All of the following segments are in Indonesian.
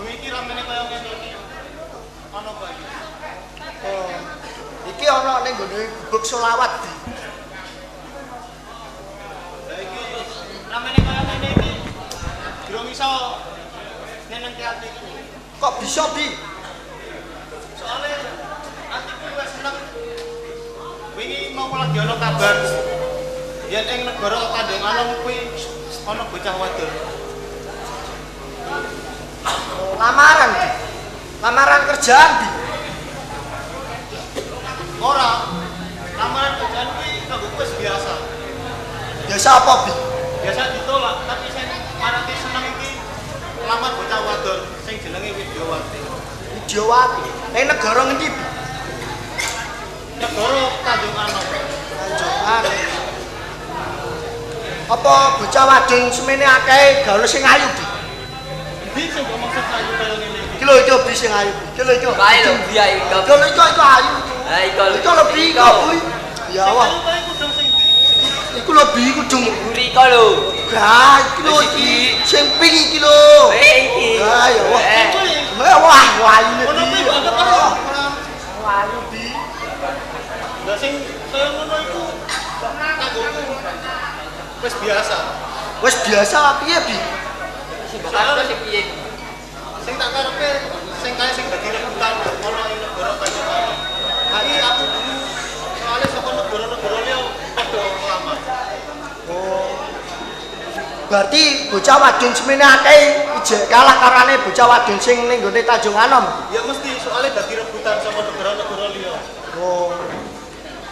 iki ramene kaya ngene iki. Ana apa iki? Oh. Iki ana ning gone gubuk selawat di. Lah iki ramene kaya ngene iki. Durung iso nyenengke atiku. Kok bisa, Bi? Soale atiku wis seneng. Wingi mau lagi ana kabar. Yen ing negara Tanjung Anom kuwi ana bocah wadon. Lamaran, Bi. Lamaran kerjaan, Bi. Ora. Lamaran kerjaan kuwi kanggo wis biasa. Biasa apa, Bi? Biasa ditolak, tapi sing marati seneng iki lamar bocah wadon sing jenenge Widyawati. Widyawati. Ning negara ngendi, Bi? Negara Tanjung Anom. Tanjung Anom. Apa bocah wadon semene akeh gaul sing ayu, Bi? Di sing mbok maksud ayu kaya ngene iki. Iki lho itu Bi sing ayu. Iki lho itu. Kae lho biya iki. Iki lho itu ayu. Ha iku lho. Itu lebih kok, Bu. Ya Sing wah. ayu kaya kudung sing ndi? Iku lebih kudung. Riko lho. Gah, iki lho iki sing pink iki lho. Iki. Gah, ya wah. Kuwi Wah, ayune ono kuwi Bi. banget ora. Ayu, Bi. Lah sing kaya ngono iku kanggoku wis biasa. Wis biasa piye, Bi? Sing bakal sing piye? Sing tak karepe sing kaya sing dadi rebutan ono ing negara Tanjung Anom. Hai aku dulu soalnya saka negara-negara liya padha lama. Oh. Berarti bocah wadon semene akeh ijek kalah karane bocah wadon sing ning gone Tanjung Anom. Ya mesti soalnya dadi rebutan sama negara-negara liya. Oh.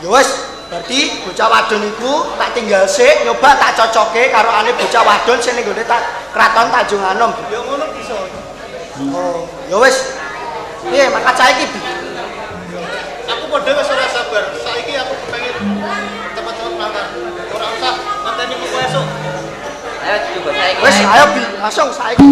Ya wis, berarti bocah wadon iku tak tinggal sik nyoba tak cocoke karo ane bocah wadon sing ning gone Kraton Tanjung Anom. Ya ngono bisa. Oh, ya wis. Piye makan saiki, Bi? Aku padha wis ora sabar. Saiki aku pengen cepet-cepet makan. Ora usah ngenteni minggu esuk. Ayo coba saiki. Wis, ayo Bi, langsung saiki.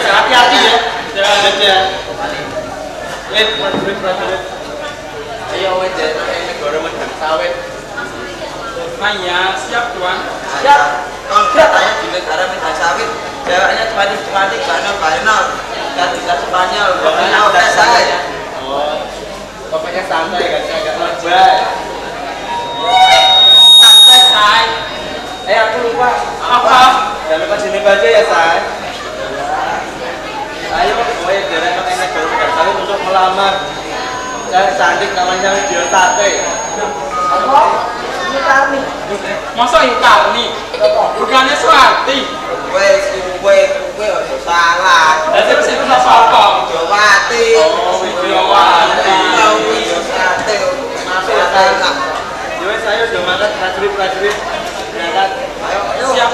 Hati-hati ya. Jangan ya. Prajurit. Ayo wes nek negara Medang Sawit. Maya, siap Tuan. Siap. Konkret aja di negara Medang Sawit. Ceweknya cantik-cantik, banyak dan bisa Spanyol. Pokoknya udah saya. Oh. Pokoknya santai kan, agak lebay. Santai, Say. Aku lupa. Apa? Jangan lupa sini aja ya, Say. Ayo, pokoknya dari negara Medang Sawit untuk melamar. Saya cantik namanya Widyawati. Apa? Ini kami. Masa Yukarni? Bukannya Suwarti. Kue udah salah. Lah terus itu apa? Widyawati. Oh, Widyawati. Widyawati. Masuk ya, Say. Yo, saya udah makan prajurit. Berangkat. Ayo. Siap.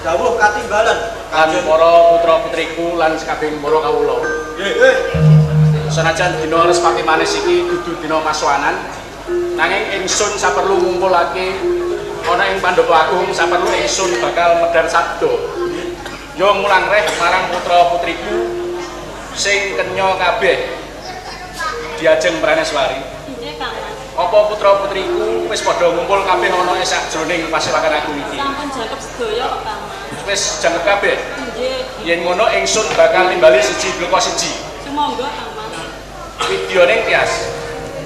dawuh katimbalan lan para putra-putriku lan sakabehing para kawula. Senajan dina Respati Manis iki dudu dina kasuwanan, nanging ingsun saperlu ngumpulake ana ing Pandhawa Agung saperlu ingsun bakal medhar sabda. Yo mulang reh marang putra-putriku sing kenya kabeh diajeng Praneswari. Nggih, Kang Mas. Apa putra-putriku wis padha ngumpul kabeh ana ing sakjroning Pasewakan Agung iki? Sampun jangkep sedaya kok, Kang Mas. Wis jangkep kabeh. Nggih. Yen ngono ingsun bakal nimbali siji bloko siji. Sumangga, Kang Mas. Videone tias.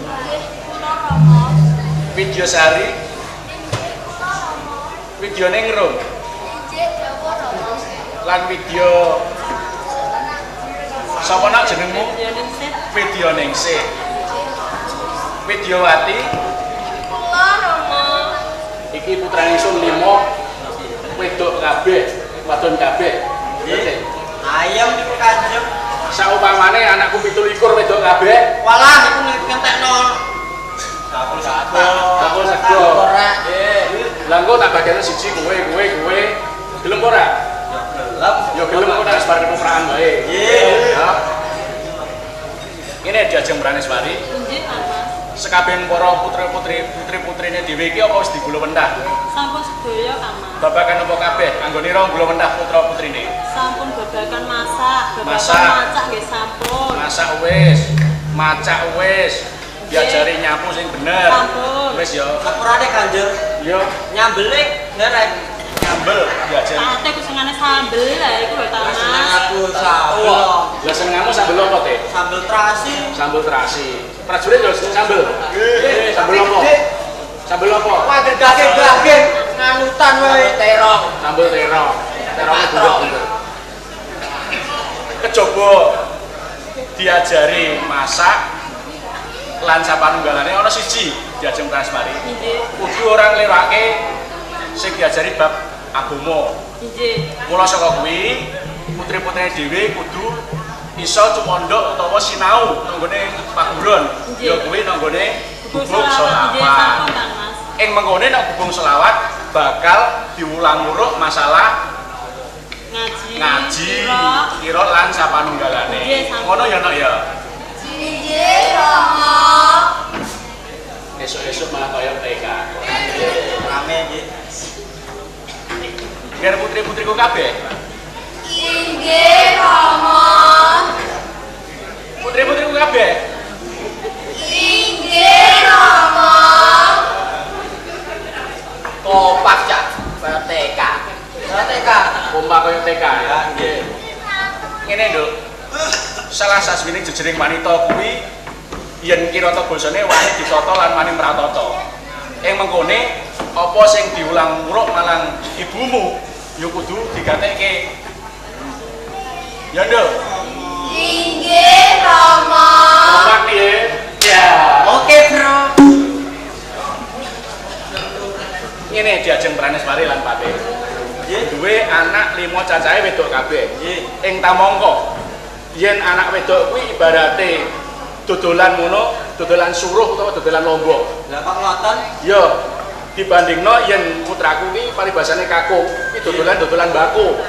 Nggih, kula Rama. Video sari. Videone ngerum. Nggih, Jawa Rama. Lan video sapa nak jenengmu? Ya ningsit. Video ningsih. Video wati. Kula Rama. Iki putrane ingsun 5 wedok kabeh, wadon kabeh. nggih ayam niku Kanjeng Saupamane anakku 17 wedok kabeh, walah iku ngentekno sakul aku sego. Nggih. Lah engko tak bagene siji kowe. Gelem ora? gelem Ya gelem kok tak sebar keperakan bae. nggih Ya. Ini diajeng Praneswari. Nggih, Kang Mas. Sekabehing para putri-putrine dhewe iki apa wis digula wentah? Sampun sedaya, Kang Mas. Babagan apa kabeh anggone ra gula wentah putra-putrine? Sampun babagan masak, babagan Masak. macak nggih sampun. Masak wis, macak wis, diajari nyapu sing bener. Sampun. Wis ya. sepurane Kanjeng Yo nyambele nderek nyambel diajari. Ate kusengane sambel lah iku lho, Kang seneng Mas. aku sambel Lah senenganmu sambel apa, Teh? sambel terasi Sambel terasi. Prajurit yo seneng sambel. Sambel apa? Sambel apa? wader daging nganutan wae terong Sambel terong. Terongnya bunder-bunder. Kejaba diajari masak lan sapanunggalane ana siji diajeng Praneswari. Nggih. Kudu ora nglewake sing diajari bab agama. Nggih. Mula saka kuwi putri-putrine dhewe kudu iso cumondhok utawa sinau nanggone paguron. Ya kuwi nanggone gubuk Nggih, selawat. sampun, Kang Mas. Ing mengkone nek gubung selawat bakal diulang-ulang masalah ngaji, kira lan sapanunggalane. Nggih, sampun. Ngono ya nok ya. Nggih, Rama. Esuk-esuk malah kaya TK. rame nggih Biar putri-putriku kabeh. Nggih, Rama. Putri-putriku kabeh. Nggih, Rama. kopak cak kaya TK Kompak kaya TK ya. ya nggih Ngene, Nduk. Salah sasuwining jejering wanita kuwi yen kirata basane wani ditata lan wani mratata. Ing mengkone apa sing diulang-uluk malang ibumu ya kudu digatekke. Ya, Nduk. Nggih, Rama. Kompak piye? Ya. oke bro Ngene diajeng Praneswari lan Patih. nggih Duwe anak 5 cacahe wedok kabeh. nggih Ing tamangka yen anak wedok kuwi ibarate dodolan ngono, dodolan suruh utawa dodolan lombok. lah kok ngoten Ya, dibandingno yen putraku ki paribasane kakung, iki dodolan bako.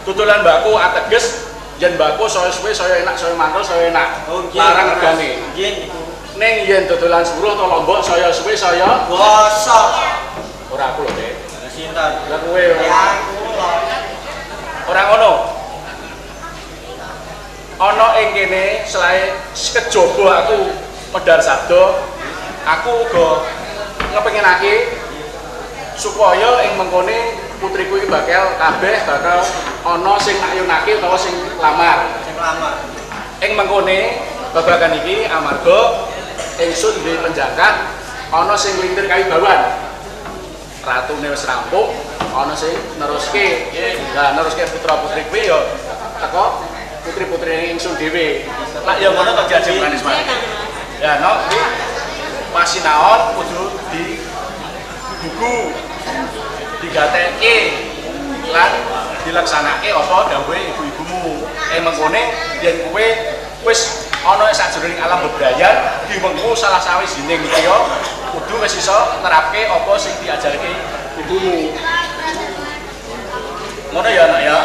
Dodolan bako ateges yen bako saya suwe saya enak, saya mantul, saya enak. oh nggih Larang regane. nggih niku Ning yen dodolan suruh utawa lombok saya suwe saya bosok ora aku lho, Dek. sinten Lah kowe ya kula ora ngono. Ana ing kene selae kejaba aku medhar sabda, aku uga ngepenginake supaya ing mengkone putriku iki bakal ana sing nayunake utawa sing lamar. sing lamar Ing mengkone babagan iki amarga ingsun duwe penjangkat ana sing nglintir kawibawan. Ratune wis rampung, ana sing neruske. Lah neruske putra-putri kuwi ya teko putri-putrine ingsun dhewe. Lah ya ngono kok diajeng Praneswari. Ya no iki pasinaon kudu di buku digatekke lan dilaksanake apa dawuhe ibu-ibumu. Mengkone yen kowe wis ana sajroning alam bebrayan dimengku salah sawijining kaya kudu wis iso nerapke apa sing diajarke ibumu. Ngono ya anak ya.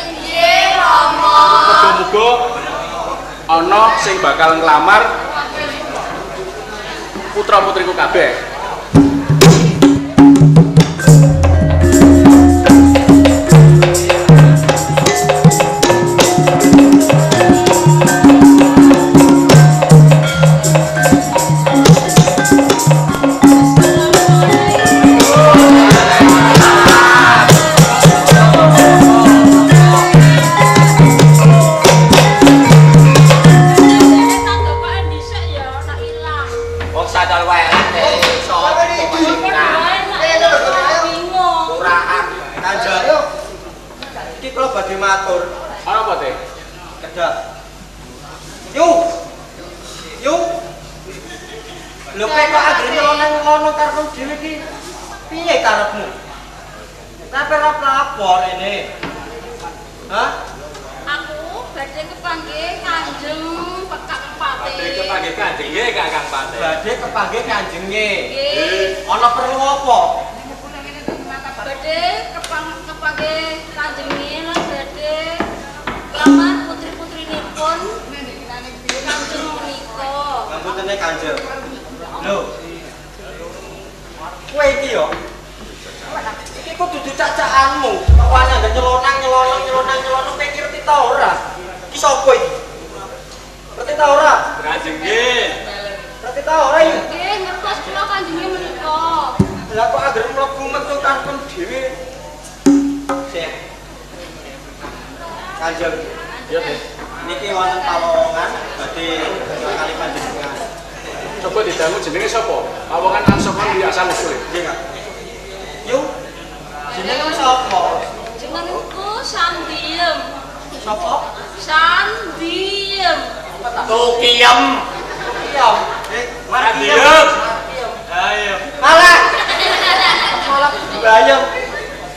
Inggih Rama. Muga-muga ana sing bakal nglamar putra-putriku kabeh. Wong sadar wae iso. Kanjeng. Iki kula badhe matur. Ana apa teh? Kedah. Yuk. Yuk. Lho kok anggere ngono karepmu dhewe iki piye karepmu? Sampe ora pelapor ini. Hah? Aku badhe kepanggih Kanjeng Kakang Badhe Pati. kepanggih Kanjeng nggih Kakang Pati. Badhe kepanggih kanjenge. Nggih. Ana perlu apa? Badhe kepanggih Kanjeng lan badhe lamar putri-putrinipun Kanjeng menika. Ngambutene kanjeng. Lho. Kowe iki yo. Iki kok dudu cacakanmu. Kok wani anggere nyelonang pikir ta ora? Iki sapa iki? Ngerti ta ora? Kanjeng nggih. Ngerti ta ora iki? Nggih, ngertos kula Kanjenge menika. Lah kok anggere mlebu metu karepmu dhewe. Sik. Kanjeng. Ya teh. Niki wonten pawongan badhe kali panjenengan. Coba didangu jenenge sapa? Pawongan Ansokon biasa usul. Nggih, Kak. Yuk. Jenenge sapa? Jenengku Sandiem. Sapa? Sandiem. Tukiem. Iya. Sandiem. Ayo. Malah. Malah bayam.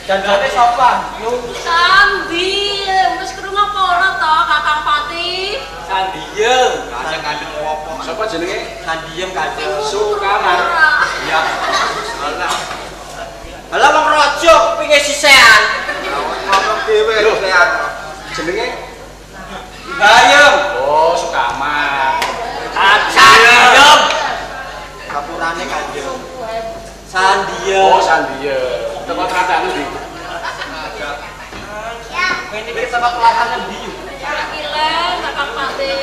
Dandane sapa? Yuk. Sandiem. Wis krungu apa ora to Kakang Pati? Sandiem. Kandeng opo? Sapa jenenge? Sandiem kanjeng. Sukamar. Ya. Alah. Alah wong raja pinge sisehan. Ngomong dhewe sisehan. Jenenge? Bayam. Oh, Sukamar. Sandiem. Kapurane kanjeng. Sandiem. Oh, Sandiem. Teko tradane ndi? Ini kita tempat pelatahan di Kilen Kakang Pati.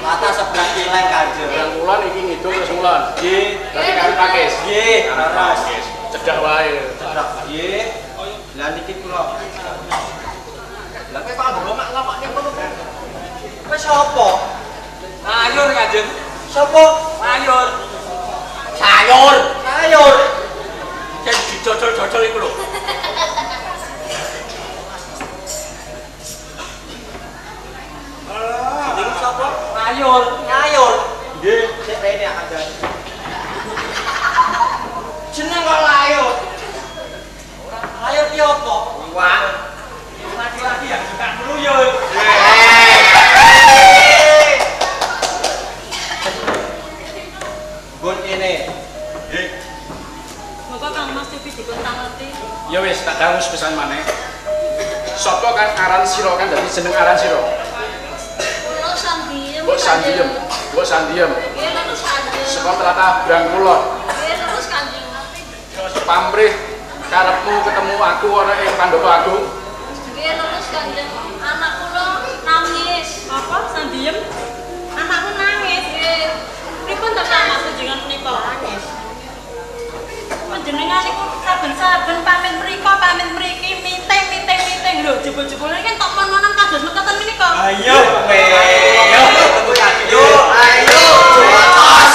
Lata sebelah kileng kanjeng. Yang Kulon iki ngidul terus Kulon. Nggih. Berarti kali pakis. Nggih, leres. Cedah wae. Cedak. Nggih. Lah niki kula. Lah kowe kok ngomong ngomongnya ngono kan? Kowe sapa? Sayur Kanjeng. Sapa? Sayur. Sayur. Sayur. Sing dicocol-cocol iku lho. Jeneng sapa? Sayur. Sayur. Nggih, sik rene ada. Jeneng kok layur. Layur ki apa? Iwak. Laki-laki yang suka meluyur. Gon kene. Nggih. Bapak Kang Mas TV dikontangati. Ya wis tak dangu sepisan maneh. Sapa kan aran sira kan dadi jeneng aran sira? Kula Sandiem. Mbok Sandiem. Mbok Sandiem. Nggih, terus Kanjeng. Saka tlatah Brang Kulon. Nggih, terus Kanjeng. Pamrih karepmu ketemu aku ana ing Pandhawa Agung. Nggih, terus Kanjeng. Anak kula nangis. Apa Sandiem? Anakku nangis. Nggih. Pripun to Kang Mas jenengan menika? Nangis. Panjenengan niku saben-saben pamit mriko, pamit mriki, meeting lho, jebul-jebule kan tok mon-monan kados mekaten menika. Ayo kowe. Yo ketemu lagi. Yo, ayo. Tos.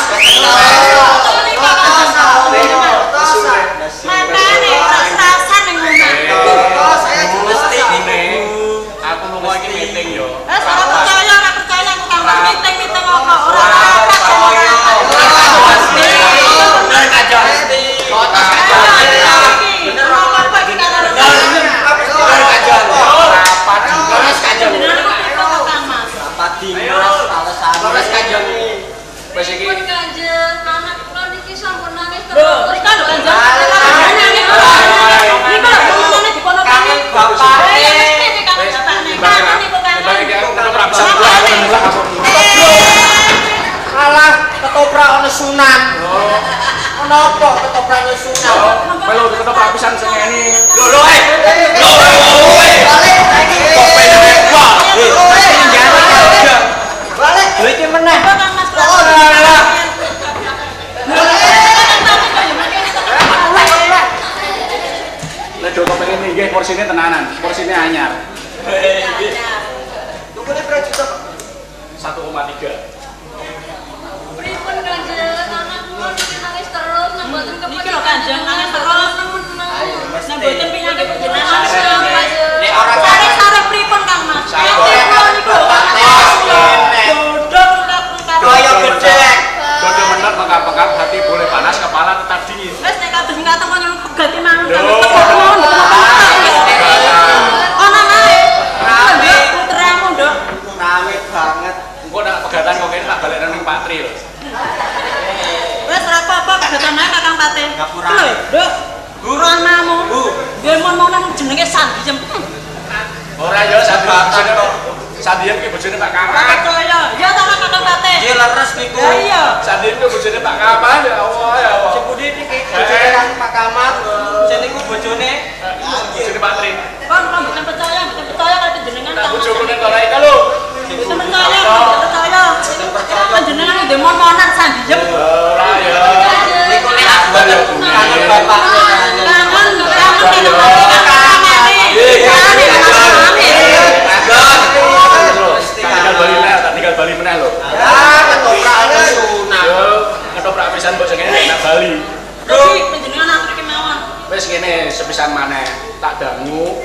Makane ras-rasan ning omah. Tos saya mesti Ini aku lunga iki meeting yo. Ora percaya aku Kang Mas meeting apa ora bener kajang. Tos kajang. Bener apa kita bener kajang. Rapat Tos kajang. Rapat Dimas alasan. Tos kajang. wis iki Pun Kanjeng, anak kula niki sampun nangis Lho, terus. rika lho Kanjeng. Alah. Nangis. Rika lho, ngomongane dipun nesunan. Oh. Kenapa ketoprak nesunan? Melu ketoprak pisan sing ngene. Lho balik lagi. Kok penane gua. Balik duitnya meneh. Kang Mas. Nek do pengen nggih porsine tenanan, porsine anyar. Tunggu nih berapa juta? 1,3. Pripun Kanjeng? Anakku nangis terus nang boten kepethuk. Iki lho Kanjeng, nangis terus. Nang boten pinyake panjenengan. Nek ora Sare pripun Kang Mas? kaya gedek. Dodo menor mengkap-kap hati boleh panas, kepala tetap dingin. Wes nek kados ngaten kok nyeluk pegat ki mangan. Lho. Ana nae. Rame putramu, Nduk. Rame banget. Engko nak pegatan kok kene tak balekno ning Pak Tri lho. Wes ora apa-apa pegatan ae Kakang Pate. Ngapura. Lho, Nduk. Anamu. Bu. Nggih mon nang jenenge Sandiem. Ora ya bojone kok. Sandiem ki bojone Pak Kapan. Percaya. Ya ta Kakang Pate. Dia leres niku. Ya iya. Sandiem ki bojone Pak Kapan ya Allah ya Allah. Sebudi niki bojone Kang Pak Kamat. Jenengku bojone Bojone Pak Tri. Kon mboten percaya karo jenengan Tak Kang Mas. bojoku ning ora iki lho. Mboten percaya. Panjenengan ndek mon-monan Sandiem. Ora ya. niku nek aku mboten kangen bapaknya. Tinggal Bali meneh, tak tinggal Bali meneh lho. Ya, ketoprak nesunan. Yo, ketoprak pisan mbok sing ngene nek Bali. Tapi panjenengan atur kemawon. Wis kene sepisan maneh tak dangu.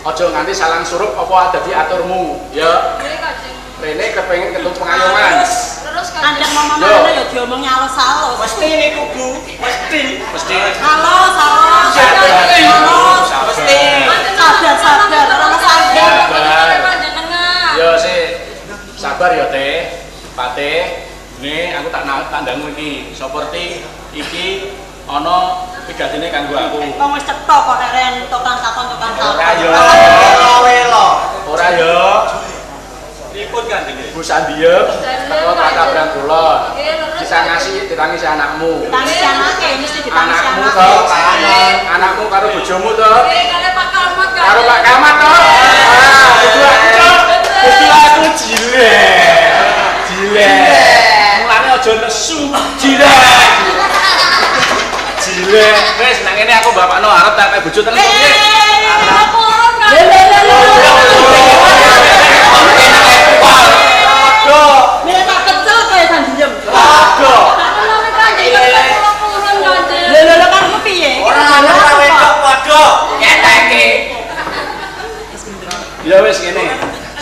Aja nganti salang surup apa dadi aturmu. Ya, Nggih Kanjeng. rene kepengin ketut pengayuman. Terus Kanjeng Kanjeng. mama-mama ya diomongi alus-alus. Mesti niku Bu, mesti. Mesti Halus. Mesti. Sadar, ora sadar. Panjenengan. yo sih sabar ya Teh. Pate, ini aku tak dangu iki. Seperti iki ana pigatine kanggo aku. Wong wis cetha kok nek ren tukang takon. Ora yo. Welo. Ora yo. Ribut kan iki. Bu Sandiem, teko tak tabrak kula. Nggih, lurus. Bisa ngasih ditangisi anakmu. Tangisi anake mesti ditangisi Anakmu anake. toh, anakmu karo bojomu toh. Nggih, kali Pak Kamat. Karo Pak Kamat toh. Itu aku toh. Itu aku jilek. Mulane aja nesu, jilek. Wis nang ngene aku bapakno arep tak bojo tenan kok nggih. Laporan kan. Mene tak kecel kaya Sandiem. Aduh. Laporan Kanjeng. Laporan Kanjeng. Lho kan piye? Ora ana ora wedok padha. Keteke. Ya wis ngene.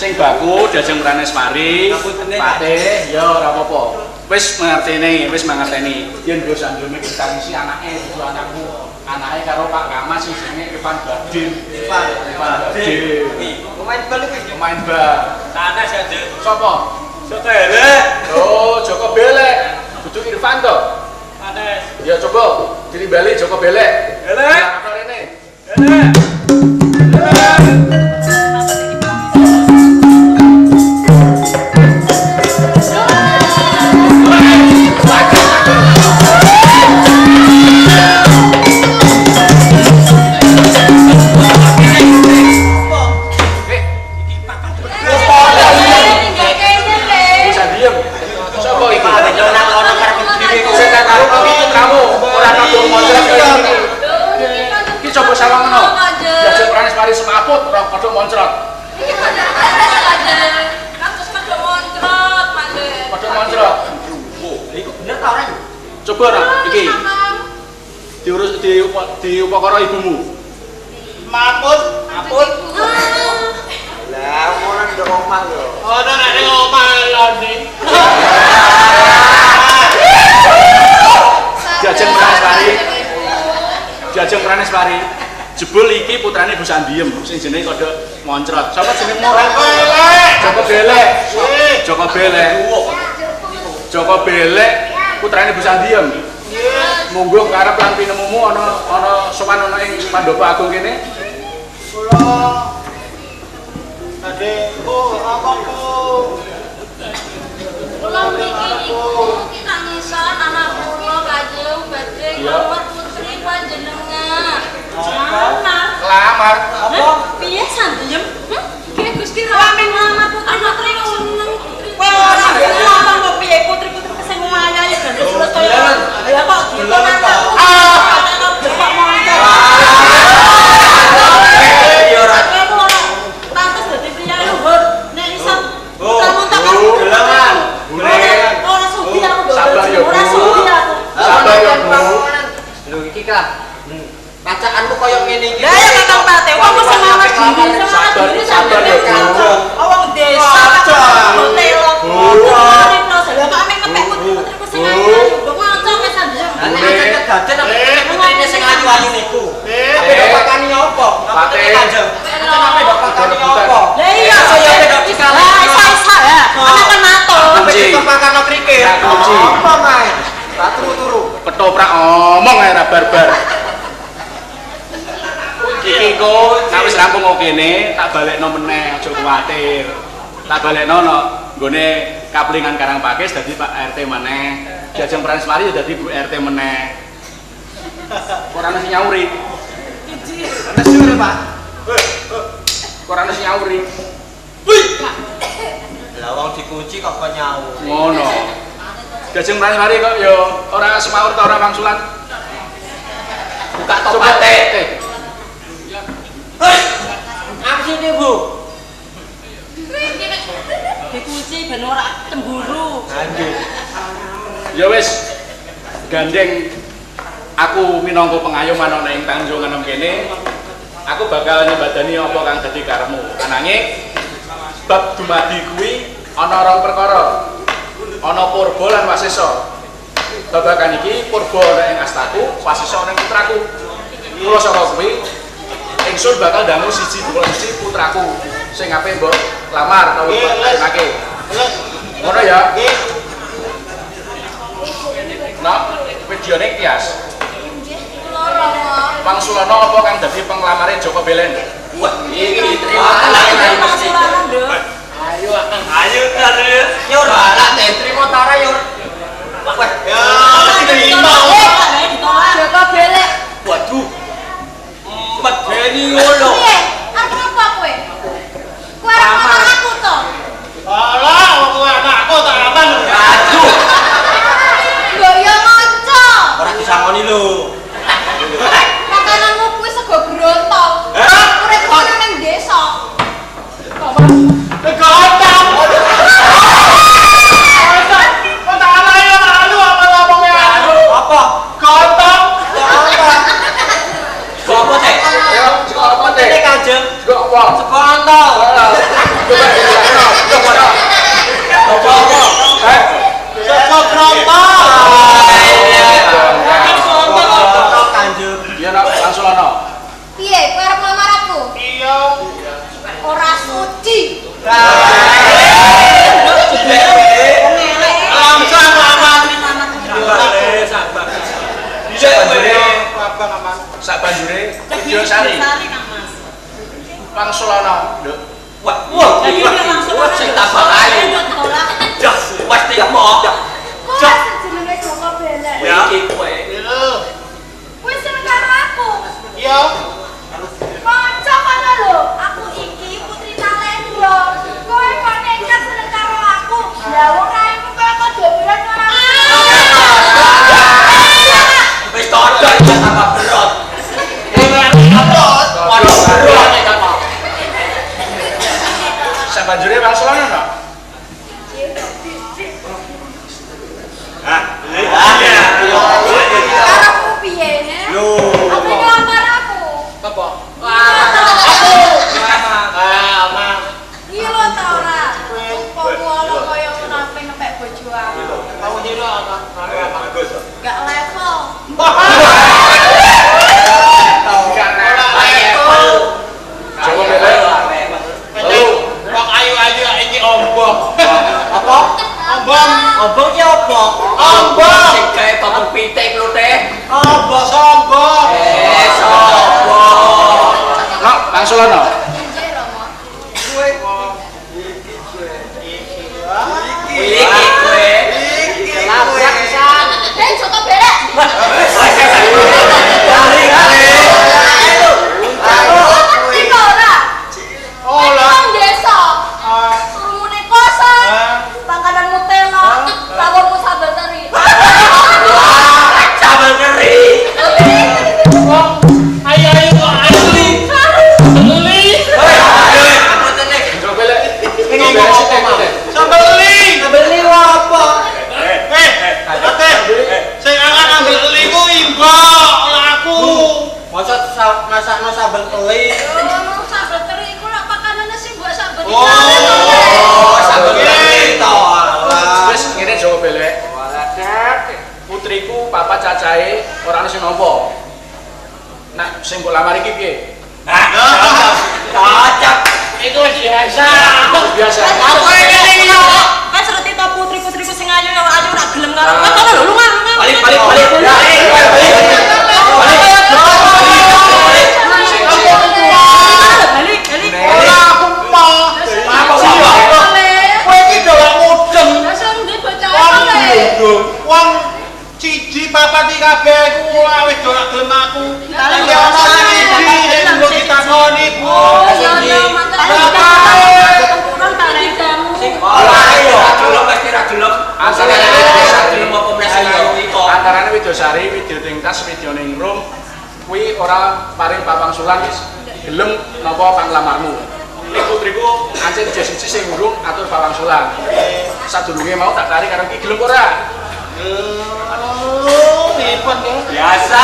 Sing baku diajeng mranes mari. Pate ya ora apa-apa. Wis mangerteni. Yen go Sandiem iki tangisi anake, itu anakmu. Anake karo Pak Kamas sing jenenge Irfan Badin. Irfan Badin. Pemain bal iki. Pemain bal. Sanes ya, Dik. Sopo? Joko Elek. Oh, Joko Belek. Kudu Irfan to. Sanes. Ya coba ditimbali Joko Belek. Belek. Apa rene? Elek. Bisa diem. Sopo iki? Lonang-lonang karep dhewe kok. Sing tak karo itu kamu ora kabur moncret kaya iki. Iki coba sawangono. Diajak pranis mari semaput ora padha moncrot. Padha moncrot. Iku bener ta ora? Coba ora iki. Diurus di upakara ibumu. Maput. Lah, ora ndek omah yo. Ono nek ning omah loni. Diajeng pranis mari. Jebul iki putrane Bu Sandiem sing jenenge kodho moncrot. Sapa jenengmu? Joko Belek. Joko Belek putrane Bu Sandiem. Monggo karep lan pinemumu ana sowan ana ing Pandopo Agung kene. Kula adekku apa Bu? Kula mriki niku tangisan anak barbar. Iki kok nek wis rampung kok kene tak balekno meneh aja kuwatir. Tak balekno nggone kaplingan Karangpakis dadi Pak RT meneh. Diajeng Pransmari dadi Bu RT meneh. Ora ono sing nyauri. Ana sing Pak. Ora ono sing nyauri. Lah wong dikunci kok nyaur. Ngono. Diajeng Pransmari kok ya ora semaur ta ora wangsulan. Buka topate. Apa sih ini, Bu? Dikunci ben ora cemburu. Anjir. Ya wis gandeng aku minangka pengayom ana ing Tanjung Enom kene. Aku bakal nyebadani apa kang dadi karepmu. Ananging bab dumadi kuwi ana rong perkara. Ana Purba lan Wasesa. Babagan iki Purba ana ing astaku, Wasesa ana ing putraku. Mula saka kuwi ingsun bakal dangu siji putraku sing ape mbok lamar utawa enake. Ngono ya. Nah, videone kias. Pangsulana apa kang dadi penglamare Joko Belen? Wah, iki diterima tenan mesti. Ayo, ayo terus. Ya ora lah diterima tara ya. Wah, ya diterima. Joko Belek. Waduh. Medeni ngono. Piye? Arep apa kowe? Kowe arep ngomong aku to? Alah, wong anakku tak aman. Aduh. Lho ya ngoco. Ora disangoni lho. Makananmu kuwi sego brontong. Urip kono ning desa. Negotang. Kok tak alay malu apa ngomongnya aku? Apa? Gotong. Apa teh? Ayo, sekolah apa teh? Ini Kanjeng. Sekolah apa? Sekontol. Coba dijelasno. Coba. Apa? Sego brontong. Sekontol Kanjeng. Iya nak Pangsulana. Piye? Kowe arep ngelamar aku? Iya. Ora suci. Langsung aman. Sabar. Bisa Abang aman. Sak banjure video sari. Pangsulana, Nduk. Wah, Jadi dia langsung sing tambah ayu. Jas, pasti mau. Kok jenenge Joko Belek? Ya. Iki kowe. Kowe seneng karo aku. Iya. Kanca kono lho, aku iki Putri Talendra. Kowe kok nekat seneng karo aku? Lah wong raimu kowe kok dobelan karo aku. Wis todok ya tambah berot. Waduh, berot nek kok. Sak banjure Pangsulana enggak? Karepmu piye? Lho. Apa ngelamar aku? Apa? Aku. Aman. Iya lho ta ora. Kok ngono kaya nafing ngepek bojo aku. Kamu dino apa? Bagus. Gak level. Joko Belek. Kok ayu-ayu iki ombong. Apa? Ombong. Obong ki apa? Obong. Sing gawe babong pitik lho teh. Ombong sombong. Sombong. Nok Pangsulana. Nggih lho, Mo. Iki kowe. Labrak pisan. Joko Belek. Iki ora. Olah. Nang desa. Rumune kosong. Pangananmu telo. Sawurmu sambal teri. Sambal teri. Ayu-ayu kok asli. Beli. Joko Belek. Ini ngomong apa, Mam? Sambeli. Beli apa? Ate. Sing akan ambil beliku imbok aku. Masa masakno sambal teri. Oh, sambal teri iku lak pakanane sing mbok sambel iki. Oh, sambal teri to. Wis ngene Joko Belek. Putriku papa cacahe ora ana sing nampa. Nak sing mbok lamar iki piye? Cocok. Itu biasa. Biasa. Apa ini iki? Kan sereti to putri-putriku sing ayu ora gelem karo. Kono lho lunga. Balik. Widyawati kabeh ku wis ora gelem aku. Iki ana sing iki sing mbok ditakoni Bu. Oh, iya, tempurun paling kamu. Ayo, gelem mesti ra gelem. Antarane gelem apa mesti karo iko. Antarane Widyosari, Widyotingkas, Widyoningrum kuwi ora paring pawangsulan wis gelem napa panglamarmu. Nek putriku ancen siji sing urung atur pawangsulan. Sadurunge mau tak tarik karo iki gelem ora? Oh, dipun ya. Biasa.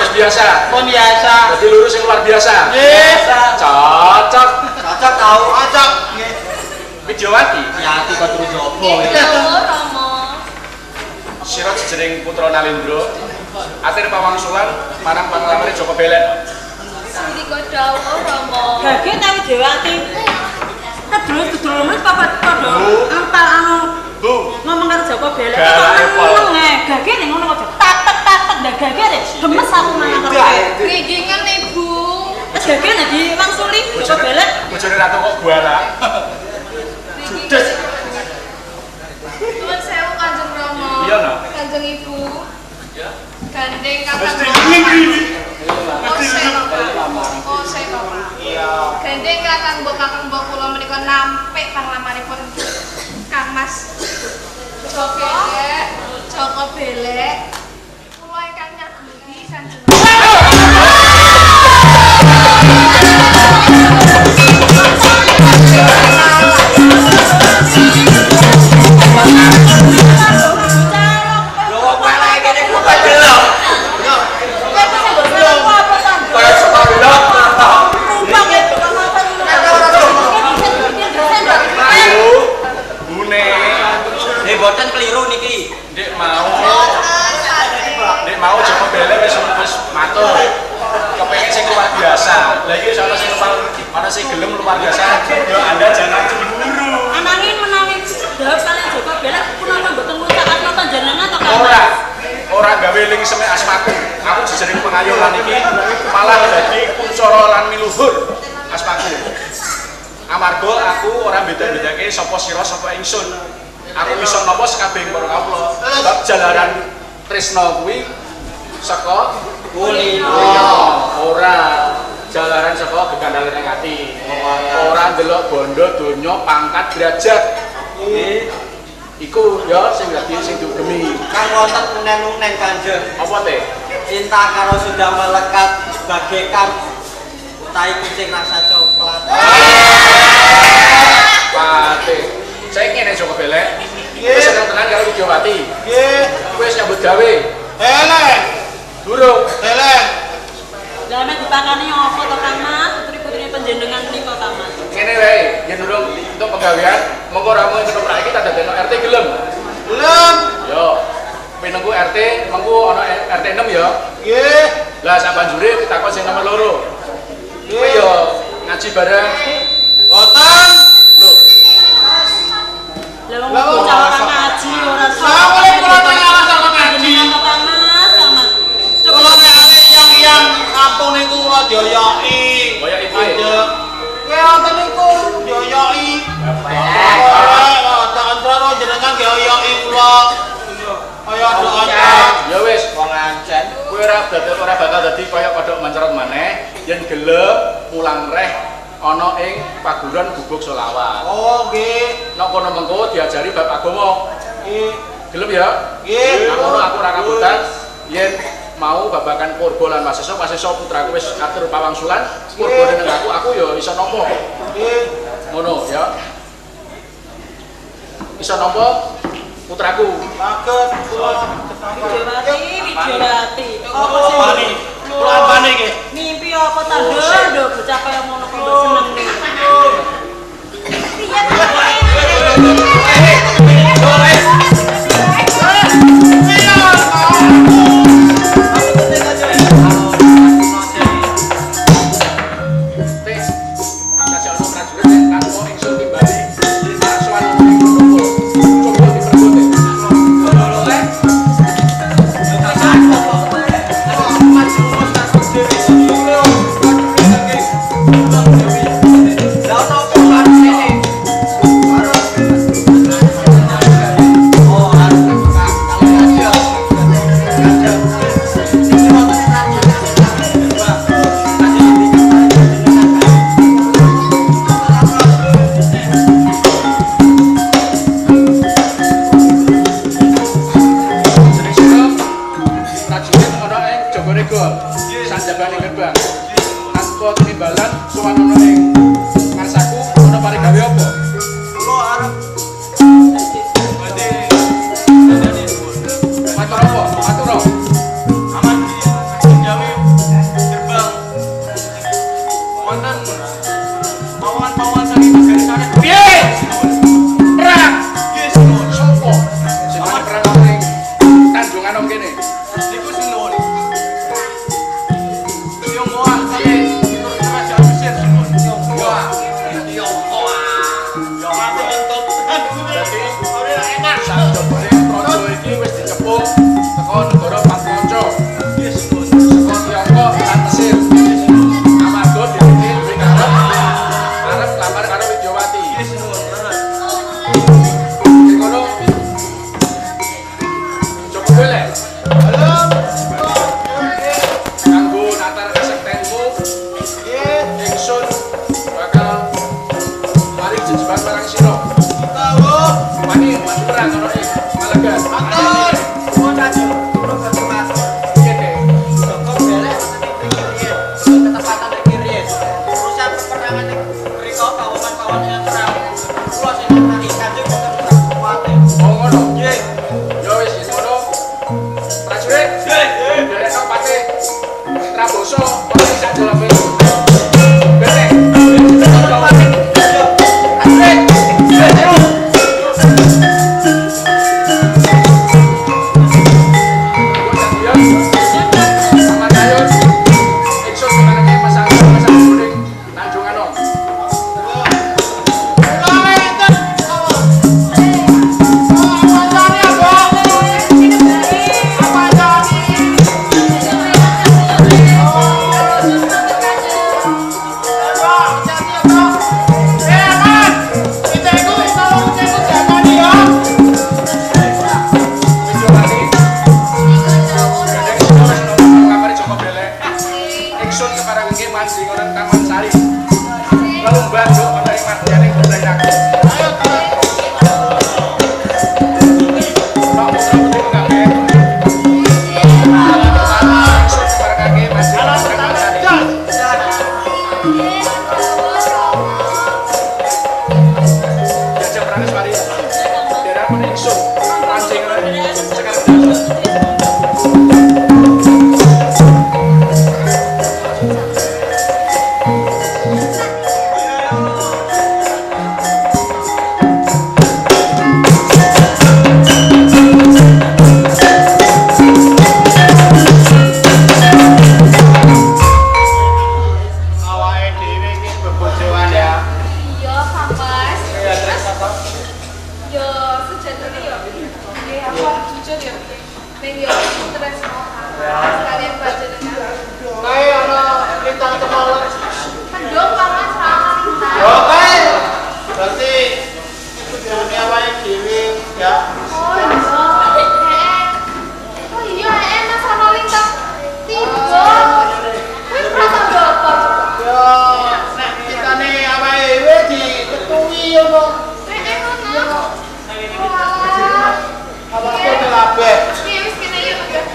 Wis biasa. Pun biasa. Dadi lurus sing luar biasa. Nggih. Cocok. Cocok tau. Cocok. Nggih. Widyawati, Yati kok terus jopo Ya Rama. sira jejering putra Nalendra atir pawangsulan marang panglamare Joko Belek. Siri kok dawuh Rama. Gage ta Widyawati. Kedulur-kedulur men padha ampal anu Bu, ngomong karo Joko Belek. Gak repot. Gage ning ngono kok tatek-tatek ndak gage deh. Gemes aku mangan karo kowe. Genggengan Ibu. Wis gage nek diwangsuli Joko Belek. bojone ratu kok guara. Judes. Nuwun sewu Kanjeng Rama. Iya, no? Kanjeng Ibu. Gandeng Mesti kakang ini. Kose Bapak. Iya. Gandeng kakang mbok kula menika nampik panglamaripun Kang Mas Joko Belek. Kula ingkang nyaguhi sanjenengan. Lho kok lek kene kok gelem. Kaya saka gelem. Bune, Nek boten keliru niki. Ndek mau Joko Belek wis matur. Kepengin sing luar biasa. Lah iki ana sing ana sing gelem luar biasa. Yo Anda jangan cemburu. Ananging menawi dawuh kalian Joko Belek punapa mboten ngucapake panjenengan to Kang? Ora gawe ling semek asmaku. Aku jejering pengayolan iki malah dadi kuncara lan miluhur asmaku. Amarga aku ora beda-bedake sapa sira sapa ingsun. Aku iso napa sakabehing para kawula. Bab jalaran tresna kuwi saka Kulino. ora jalaran saka gegandalan ing ati. Ora ndelok bondo donya pangkat derajat. Iku ya sing dadi sing dugemi. Kang wonten unen-unen Kanjeng. Apa teh? Cinta karo sudah melekat bagaikan tai kucing rasa coklat. Pate. Saya ngene Joko Belek. Wis seneng tenan karo Widyawati. Nggih. Wis nyambut gawe. Elek. Durung. Elek. Lah nek dipakani apa to Kang Mas? Putri-putri panjenengan menika Kang Mas. Ngene wae, yen durung untuk penggawean, monggo ramu ing ketoprak iki tak dadekno RT gelem. Gelem. Yo. Pinengku RT, mengku ana RT 6 ya. Nggih. Lah sabanjure ditakon sing nomor 2. Kowe yo ngaji bareng. Boten. Lho, Lah wong bocah ora ngaji ora Lah oleh kula pengawas sama ngaji. Panjenengan Kang Mas, Kang Mas. Kula nek ale yang kampung niku kula dioyoki. Dioyoki piye? Mandeg. Kowe wonten niku dioyoki. Tak antara jenengan dioyoki kula. Kaya doa. ya wis. Wong ancen. Kowe ora bakal dadi kaya kodhok mencret maneh yen gelem mulang reh ana ing paguron gubuk selawat. Oh, nggih. Nek kono mengko diajari bab agama. Nggih. Gelem ya? Nggih. Nek ngono aku ora kabutan yen mau babakan Purba lan Wasesa putraku wis atur pawangsulan, Purba ning aku ya iso nampa. Nggih. Ngono ya. Iso nampa putraku. Saged kula Widyawati. Apa sih? Bani. Kula ambane nggih. Mimpi apa ta ndo bocah kaya ngono kok mbok seneng nih. Tes. Jajal prajurit nek tanpa ingsun timbali. Soal coba diperkuat. Lah ono apa kan sini? Dol. Sanjabane gerbang. Tanpa timbalan sowan ana ing ngarsaku ana pare gawe apa? Kula arep Matur apa? Matur apa? aman dijawi gerbang wonten pawon-pawon saking negari sana. Piye? Perang. Yes, Lord. Sopo? Sing ana perang ning Tanjung Anom kene. Niku sing nuwun. Tionghoa kali kerajaan Mesir sing nuwun. Tionghoa. Tionghoa. Yang ate entuk. Dadi ora enak. sakjroning praja iki wis dikepung teko negara Patmonco. Yes, Lord. Saka Tiongkok lan Mesir. Amarga dheweke duwe arep lamar karo Widyawati. Yes, nuwun. Sing ngono Joko Belek. Halo. Kanggo natar kesektenmu ingsun bakal mari jejeban marang sira. Tahu. Wani maju perang ono ing Malaga. Atur. Mau caci, udah bantu masuk. Piye, Dek? Joko belek pikirin, ketepatan pikirin. Urusan peperangan yang mereka kawan-kawan yang perang. Pulau sini nanti kanjeng bukan perang kuatin. Oh ngono. Ye, Ya wis yen ngono. Prajurit. Derekno pati Traboso ono ing sajolome. Belek. kuatin. Yo, Prajurit.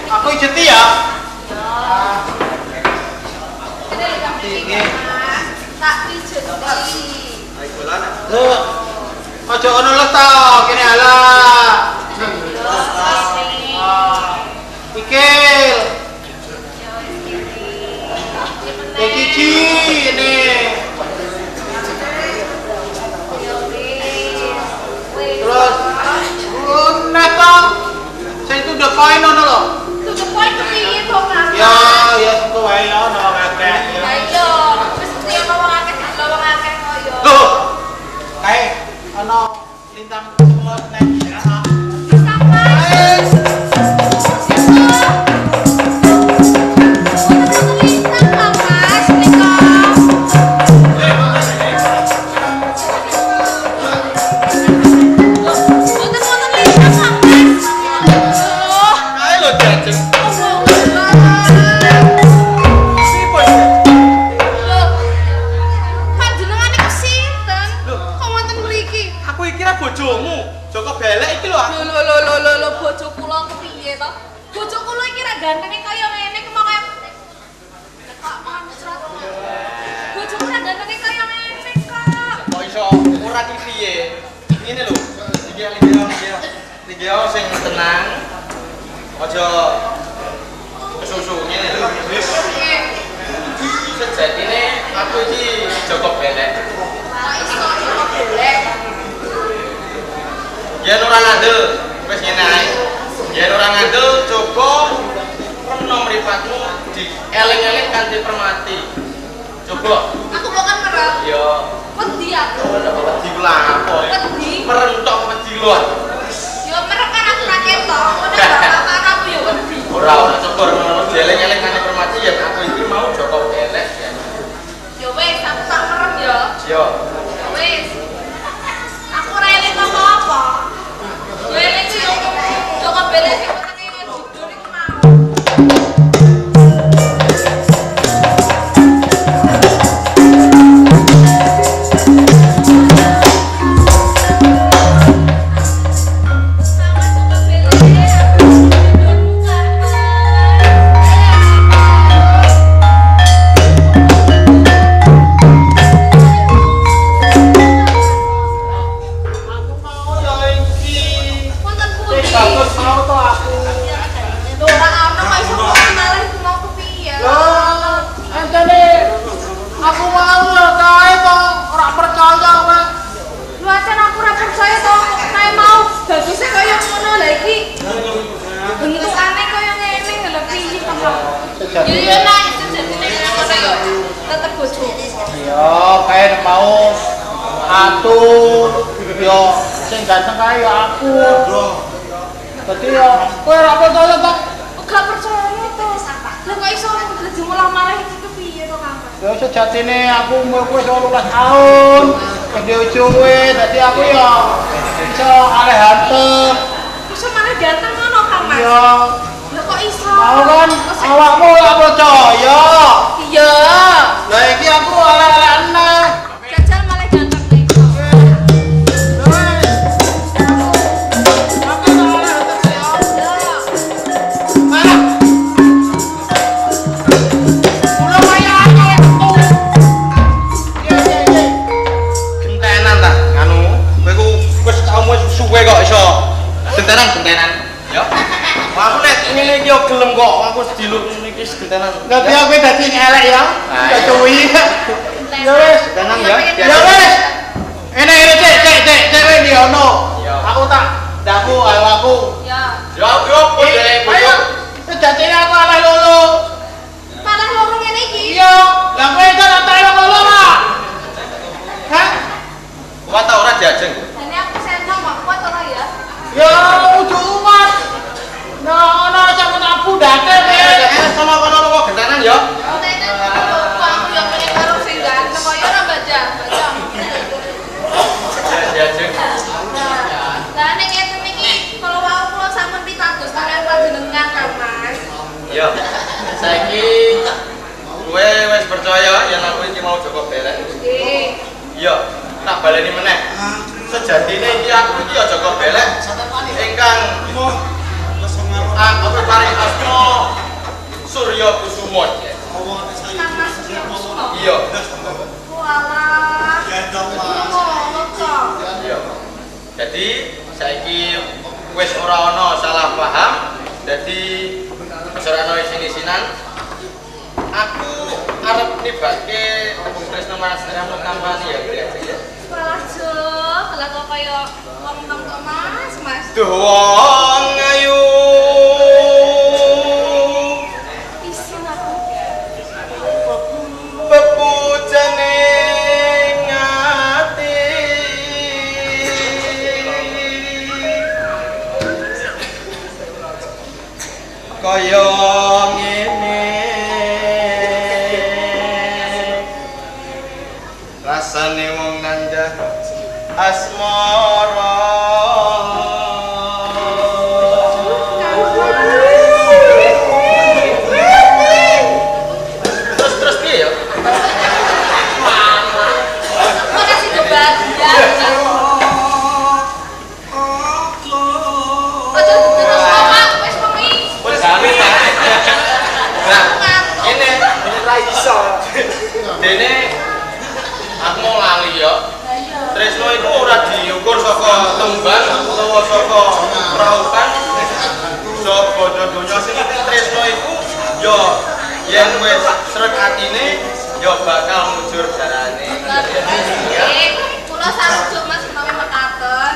Aku ijeti ya. Tak ijeti. Loh, aja ngono lho ta, kene ala. Pikir. Iki ini. Terus, nek ta, sing to the point ngono lho. To the point kepiye to, Mas? Ya, ya sengko wae ya ono akeh. Ya iya, wis mesti ono wong akeh, wong akeh koyo. Loh, kae ono lintang semut nek daerah. Kae lho jajeng. Aku iki ra bojomu. Joko Belek iki lho aku. Lho bojo kula kepiye to? Bojo kula iki ra gantenge kaya ngene ki mau Kok mancret. Bojomu ra gantenge kaya ngene kok. Kok iso ora ki piye? Ngene lho. Iki sing tenang. Aja kesusu ngene lho. Sejatine aku iki Joko Belek. Kok iso Joko Belek? Yen ora ngandel wis ngene ae. Yen ora ngandel coba reno mripatmu dieling-eling kanthi permati. Coba. Aku bukan merem. Ya. Wedi aku. Wedi ku apa? Wedi. Merentok wedi lho. Yo merem kan aku ra ketok. Ngono bapak aku yo wedi. Ora coba reno dieling-eling kanthi permati ya aku iki mau Joko Belek ya. Yo wis aku tak merem yo. Yo. Wis. Aku ora eling apa-apa. Yo eling yo Joko Belek sing penting judul iki mau. Ganteng kae ya aku. Dadi ya kowe ora percaya to? Gak percaya to. Lah kok iso dadi mulah marah iki kepiye to, Kang? Ya sejatine aku umur wis 18 tahun. Gede ujung dadi aku ya iso arek hantem. Iso marah ganteng ngono, Kang Mas? Iya. Lah kok iso? Mau kan awakmu ora percaya. Iya. Lah iki aku arek-arek aneh. Jajal malah ganteng nih. Suwe kok iso gentenan ya. Aku nek ngene iki yo gelem kok aku sediluk ngene iki gentenan. Nanti aku dadi elek ya. Ya cuwi. Ya wis, Gentenan ya. ya wis. Ini cek ndi ono. Aku tak ndaku ayo aku. Ya. Yo boleh Ayo. Sejatine aku arek loro. Malah loro ngene iki. Iya, lah kowe kan antara loro lah. Hah? Kuat ta ora diajeng? Ini aku seneng kok kuat ora ya? Ya udah umat. Nah, ana sampe aku ndake Sama kono kok gentenan ya. Aku yang pengen karo sing ganteng kok ya ora baca. Diajeng. Lah nek ngeten iki kalau wae kula sampun pitados kalian panjenengan Kang Mas. Iya. Saiki kowe wis percaya yen aku iki mau Joko Belek. Nggih. Iya, tak baleni meneh. Sejatine iki aku iki ya Joko Belek ingkang aku paring asma Surya Kusumo. Kang Mas Kusumo. Iya. Walah. Ngono kok. Iya. Jadi saiki wis ora ana salah paham. Dadi ora ana isin-isinan. Aku arep nibake Tresno Marasramo kampanye ya. Walah Jo, lah kok kaya wong-wong kok Mas. Duh wong ayu. Isin aku. Bebujane ngati. Kaya ngene. Rasane wong nandah asmara. Terus piye ya? Makasih kebahagiaan. Aja terus Pak, wis wengi. Wis gawe ta. Nah, ini ra dene aku mau lali ya. Tresno itu ora diukur saka tembang utawa saka praupan. Saka donya sing tresno iku ya yen wis srek atine ya bakal mujur jarane. Kula sarujuk Mas menawi mekaten.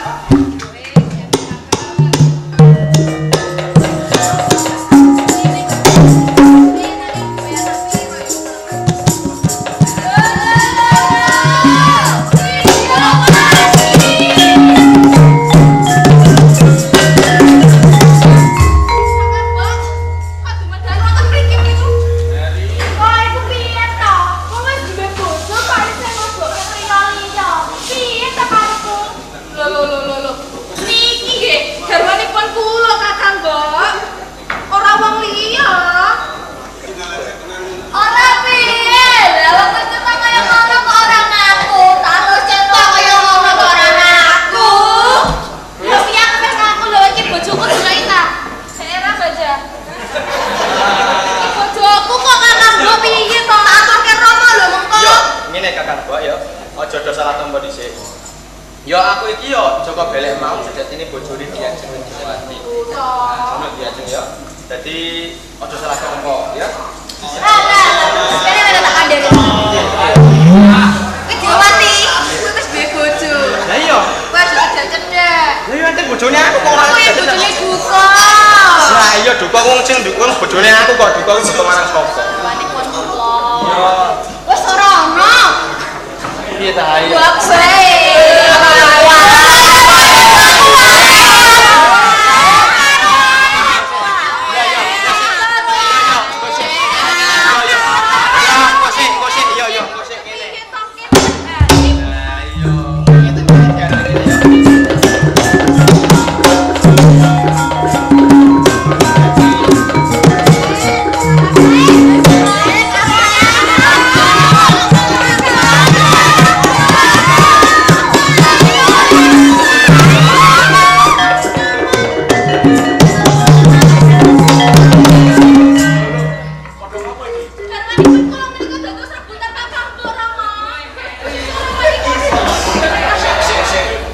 Ya aku iki yo Joko Belek mau sejatine bojone Diajeng Diawati. Sono Diajeng ya. Dadi aja salah kongko ya. Kene tak kandhani. Diawati, wis duwe bojo. Lah iya. Wes cedek-cedek. Lah iya enten bojone aku kok ora Aku bojone Duka. Lah iya Duka wong sing dukung bojone aku kok Duka wis marang sapa. Wani pun kula. Wes ora ono. Piye ta ayo. Wah, bae.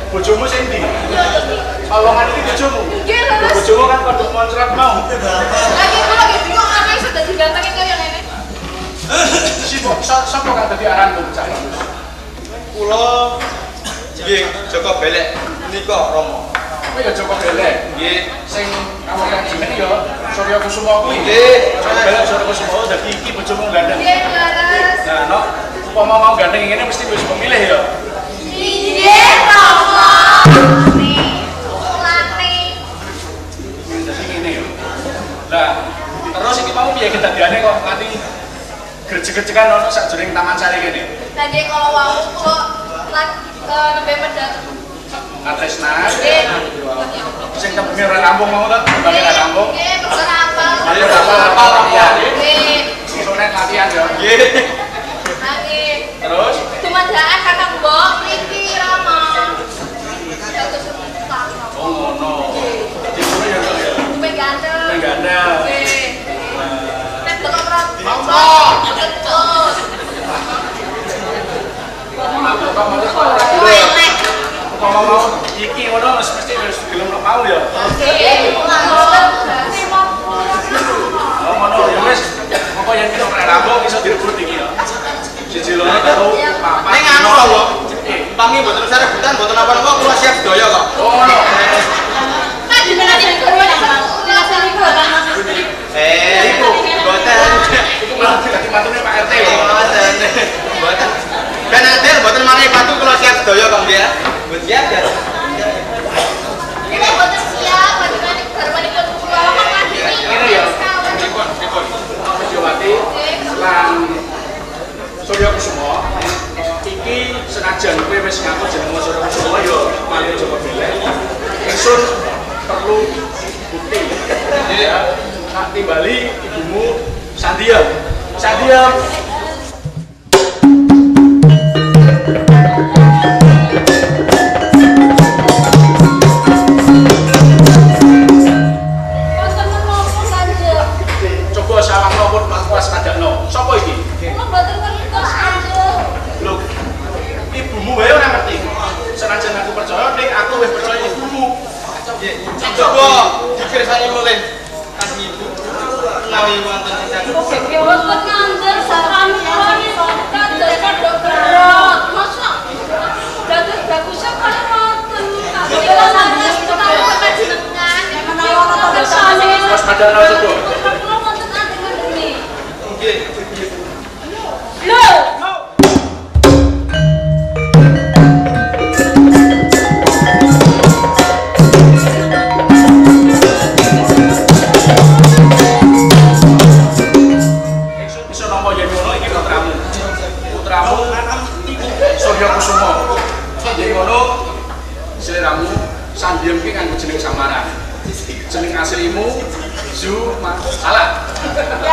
Bojomu sing ndi? Awongan iki bojomu. Nggih, Mas. Bojomu kan kodok moncrat mau. Lagi kula nggih bingung ana iso dadi gantenge kaya ngene. Sapa kang dadi aranmu cah Mas? Kula nggih Joko Belek nika Rama. Kowe ya Joko Belek. Nggih. Sing kamu yang jeneng ya Surya Kusuma kuwi. Nggih. Joko Belek Surya Kusuma dadi iki bojomu gandeng. Nggih, leres. Nah, no, upama mau gandeng ngene mesti wis memilih ya. Nggih, Rama. Nih, ulane. Dadi ngene ya. Lah, terus iki mau piye kedadiane kok nganti gerjek-gerjekan ono sakjroning Taman Sari kene. Lah nggih kalau wau kula nembe medhot. Katresnan. Nggih. Sing tembunge ora rampung mau ta? Tembunge ora rampung. Nggih, bener apa? Ayo apa ya? Nggih. Sore latihan ya. Nggih. Nah, nggih. Terus Dumadakan Kakang Mbok mriki Rama. Dados seputar. oh ngono. Dadi kowe ya kok ya. Duwe ganteng. Nang gandeng. Nggih. Nek delok ora. Monggo. Betul. Upama mau iki ngono mesti wis gelem mau ya. Nggih, Oh ngono ya wis. Monggo yen kita ora rampung iso direbut iki ya. Siji loro karo papat. Ning anu lho. Pami mboten sarebutan mboten apa-apa kula siap sedaya kok. Oh ngono. Nek jenengan iki kuwi jelasan iku kan Mas. Iku mboten. Iku malah dadi mantune Pak RT lho. Mboten. Mboten. Ben adil mboten marai batu kula siap sedaya kok nggih ya. Mboten siap ya. Ini mboten siap panjenengan garwanipun kula kok ngandani. Ngene ya. Pripun? Jawati lan Surya Kusuma iki senajan kowe wis ngaku jeneng Surya Kusuma ya malih Joko Belek. Ingsun perlu bukti. Ya, tak timbali ibumu Sandiam. Sandiam. Mboten menapa Kanjeng. Coba sawang maupun kuas kadakno. Sapa iki? Kula mboten ngertos Kanjeng. dikirsani mulih kasih ibu menawi wonten ingkang Boten ngandel satrami kula niki kados kodhok gerot. Masa dados bagusnya kali ngoten. Kula nangis tenan panjenengan. Menawa napa sami. Mas padana sedo. Kula wonten andeng-andenge. nggih. Lho. Iso nampa yen ngono iki putramu. Putramu Surya Kusuma. Yen ngono sliramu Sandiem ki nganggo jeneng samaran. Jeneng aslimu Salah.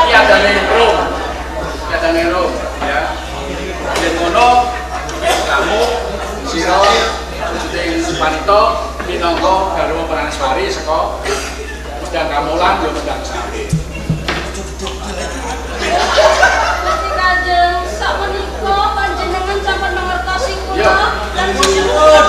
Tiadane Rom. Tiadane Rom ya. Yen ngono kamu sira sujuting Panito minangka garwa Pranaswari saka Pedang Kamulan yo Pedang Sari. Gusti Kanjeng sakmenika panjenengan sampun mangertosi kula Iya. lan nyuwun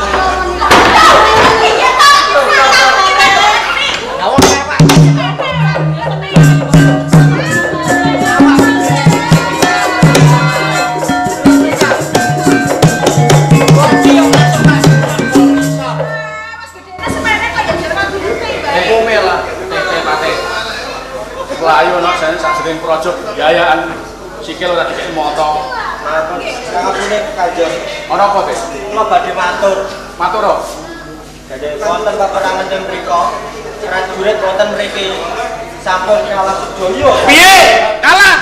Umumnya lah, tete-pate. Melayu ana jane sajroning project biayaan sikil ora dikek moto. Ngapune Kanjeng. Ana apa, Teh? Kula badhe matur. Matur. Oh. Dadi wonten peperangan teng mriku, prajurit wonten mriki sampun kalah sedaya. Piye? Kalah.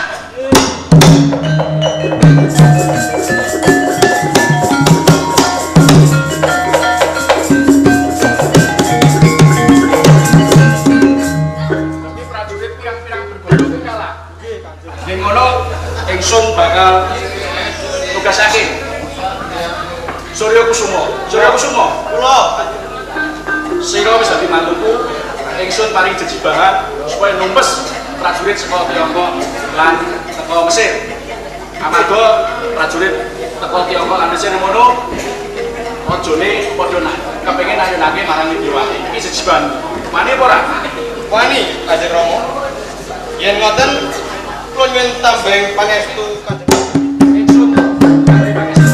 Tapi prajurit pirang-pirang berbondong itu kalah. Yen ngono, ingsun bakal tugasake Surya Kusuma. Surya Kusuma, Kula sira wis dadi mantuku, ingsun paring jejibahan supaya numpes prajurit saka Tiongkok lan saka Mesir. Amarga prajurit saka Tiongkok lan Mesir ngono, ojone padha kepengin ayunake marang Widiwati. Iki jejibahan. Mane apa ora? wani Kanjeng Rama. Yen ngoten kula nyuwun tambeng pangestu Kanjeng Ingsun kali pangestu.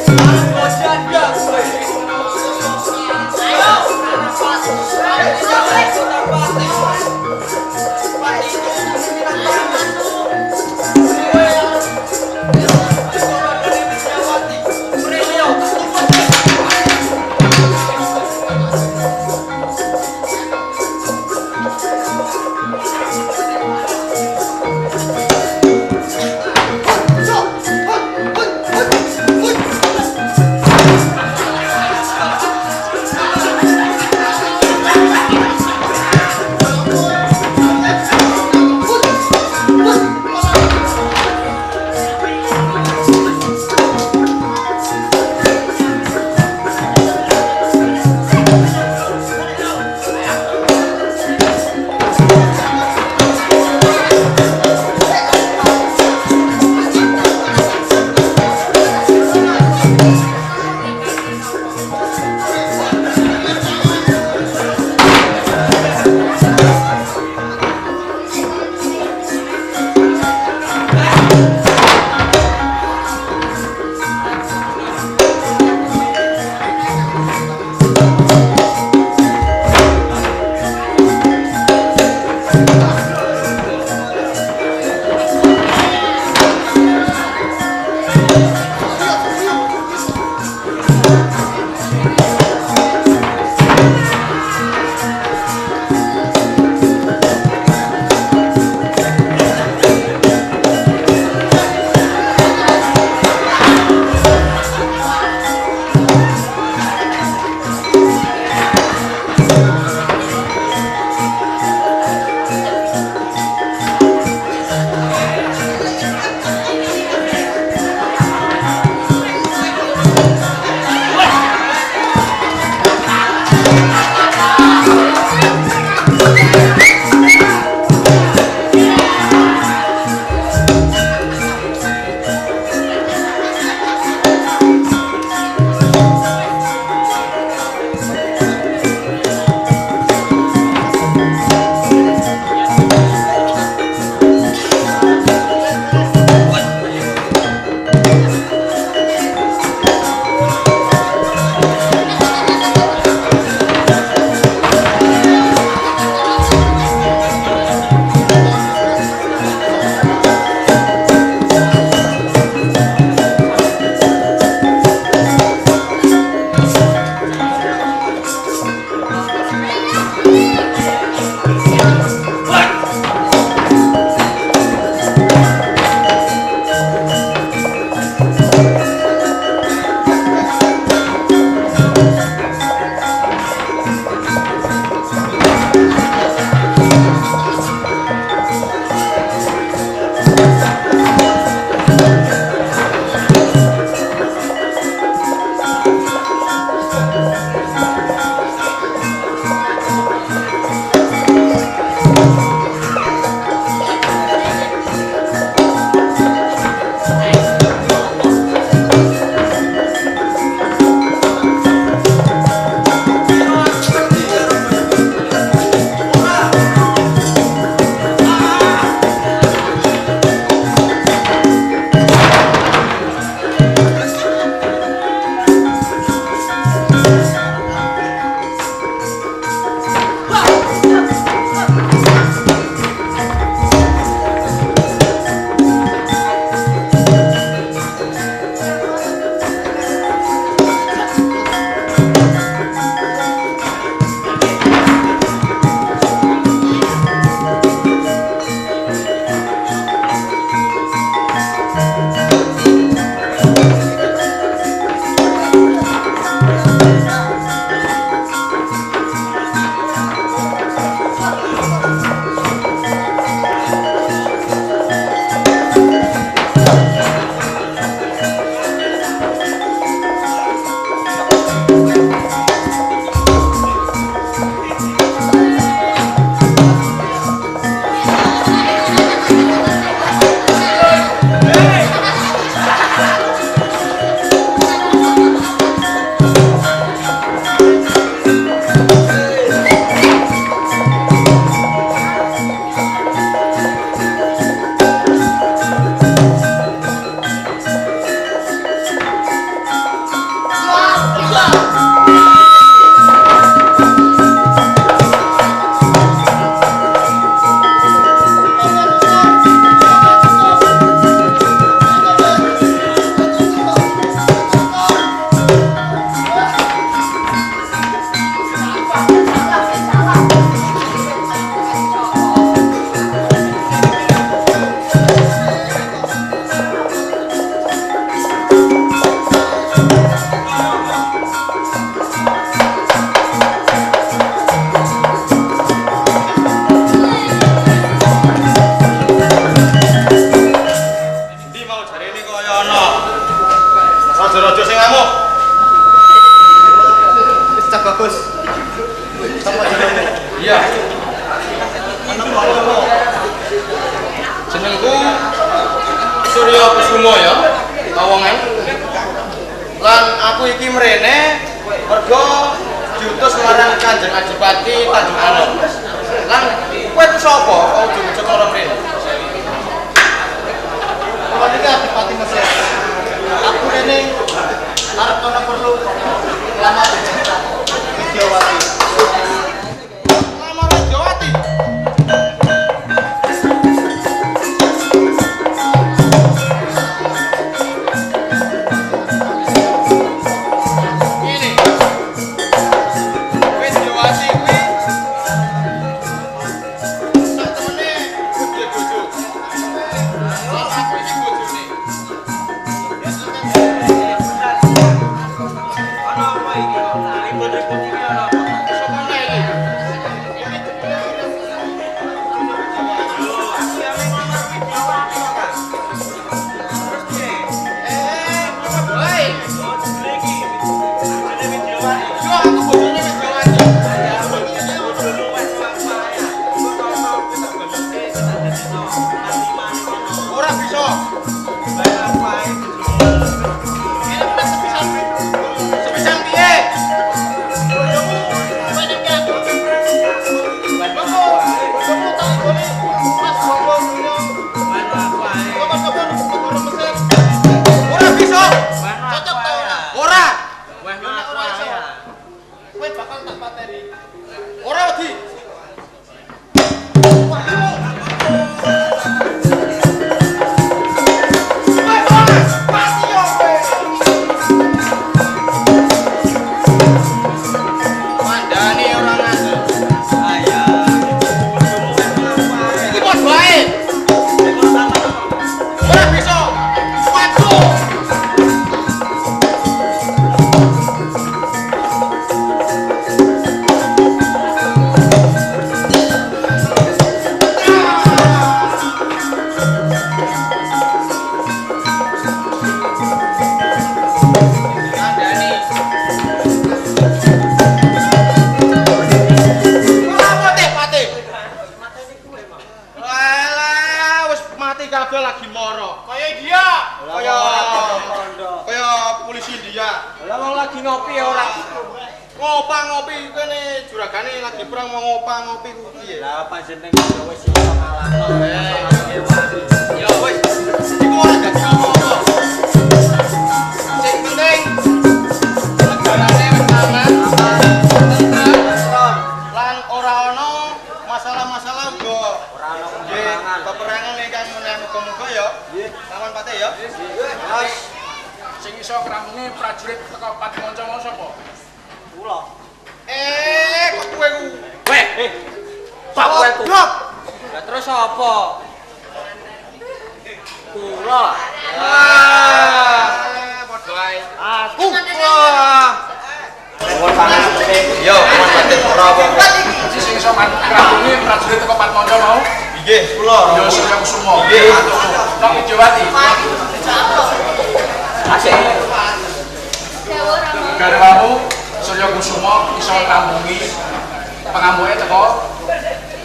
Thank Raja-raja sing ngamuk. Wis cak bagus. Sama jenenge? Iya. Jenengku Surya Kusuma ya, Kawongan. Lan aku iki mrene mergo diutus marang Kanjeng Adipati Tanjung Anom. Lan kowe ku sapa? Kok diutus karo mrene? Kalau ini Adipati Mesir. Aku ini arep ana perlu lama bercerita Widyawati. Lamar Widyawati. Ini Widyawati kuwi sak temene gede bojo. Lan aku iki bojone. Ora bisa. Sepisan piye? Ora bisa. Cocok ta ora? Ora. Kowe bakal tak pateni. Ora wedi. Mandani ora ngasih. Iki bos bae. Ora bisa. Waduh. Mandani. Mati. Alah, wis mati kabeh lagi moro. Kaya dia. Kaya polisi dia. Lah wong lagi ngopi ya ora. Ngopi kene juragane lagi perang mau ngopi ku piye? Lah panjenengan ya wis iso ngalahno. Ya wis. Iku ora dadi apa-apa. Sing penting negarane wis aman. Lan ora ana masalah-masalah uga. Ora ana Nggih, peperangan ingkang menawi muga-muga ya. Nggih. Lawan Pate ya. Mas, sing iso kramune prajurit teko Patmonco mau sapa? kula. Kok kowe ku? Weh, Sapa kowe ku? Blok. Lah terus apa? Kula. Padha ae. Aku. Wah. Nuwun pangapunten. Yo, Mas Pate ora apa-apa. sing iso kramune prajurit teko Patmonco mau? Nggih, kula. Yo Surya Kusuma. Nggih. Nok Widyawati. Asik. Garwamu Surya Kusuma iso ngrampungi pengamuke teko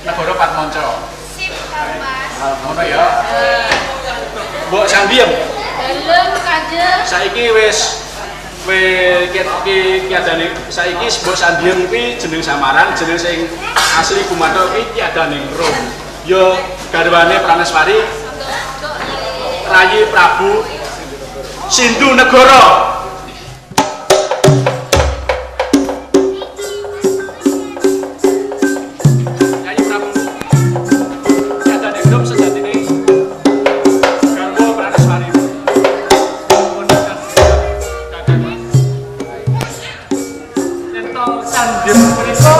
negara Patmonco. Sip, Mas. Ngono ya. Mbok Sambiem, Dalem Kanjeng. saiki wis kiadane saiki Mbok Sambiem kuwi jeneng samaran, jeneng sing asli Gumanto kuwi Kiadaning Rum. Ya garwane Praneswari Rayi Prabu Sindu Negara. Rayi Prabu Kiadaning Rum sejatine garwa Praneswari. Entong Sambiem punika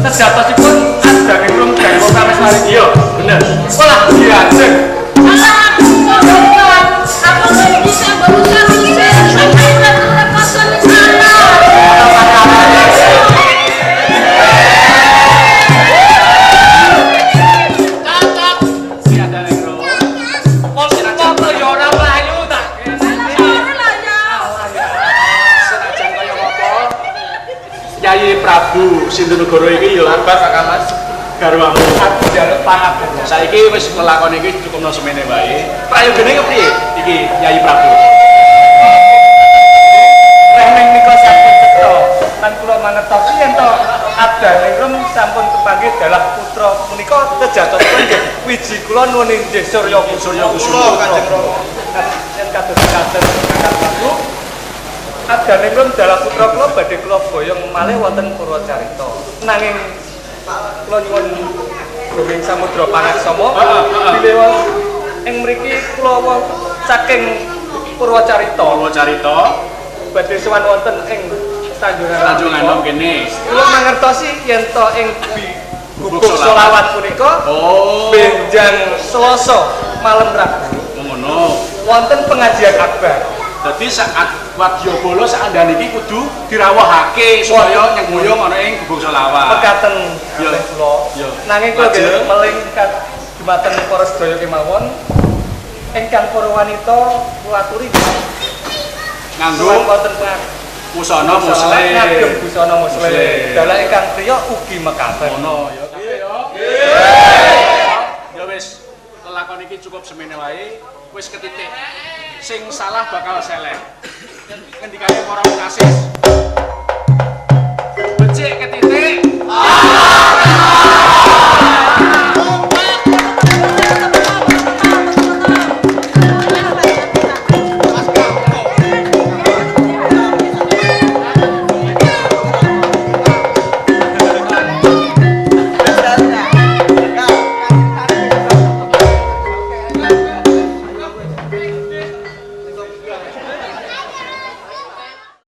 sejatosipun Kiadaning Rum garwa Praneswari. Iya, bener. Wah, diajeng. Alah, aku kok aku bisa berusaha Prabu Sintonegoro iki ya Sabar Pak Kamas. garwamu. Aku njaluk pangapura. Saiki wis nglakoni iki cukupno semene wae. Prayogane kepriye iki Nyai Prabu? Rehmeng nika sampun cetha lan kula mangertosi yen to Adaningrum sampun kepanggih dalah putra punika tejatosipun nggih wiji kula nuwun inggih Surya Kusuma. Kula Kanjeng Rama. Yen kados kados Kakang Prabu Adaningrum dalah putra kula badhe kula boyong malih wonten Purwacarita. Nanging kula nyuwun Guming Samudra Pangaksama bilih ing mriki kula saking Purwacarita. Purwacarita Badhe sowan wonten ing Tanjung Anom kene. Kula mangertosi yen to ing Gubuk Solawat punika benjang Selasa malam Rabu Ngono. wonten pengajian akbar. Dadi saat wadyabala sakandhane iki kudu dirawuhake supaya nyenguyung ana ing Gubuk Solawat. Mekaten Ya. kula. Ya. Nanging kula Lajeng. meling dumateng para sedaya kemawon ingkang para wanita kula aturi Nganggo wonten busana muslim. ngagem busana muslim. Muslim. Dalah ingkang priya ugi mekaten. Ngono ya. Ya wis, lelakon iki cukup semene wae. Wis ketitik. Sing salah bakal seleh. Ngendikane para kasis. Becik ketitik.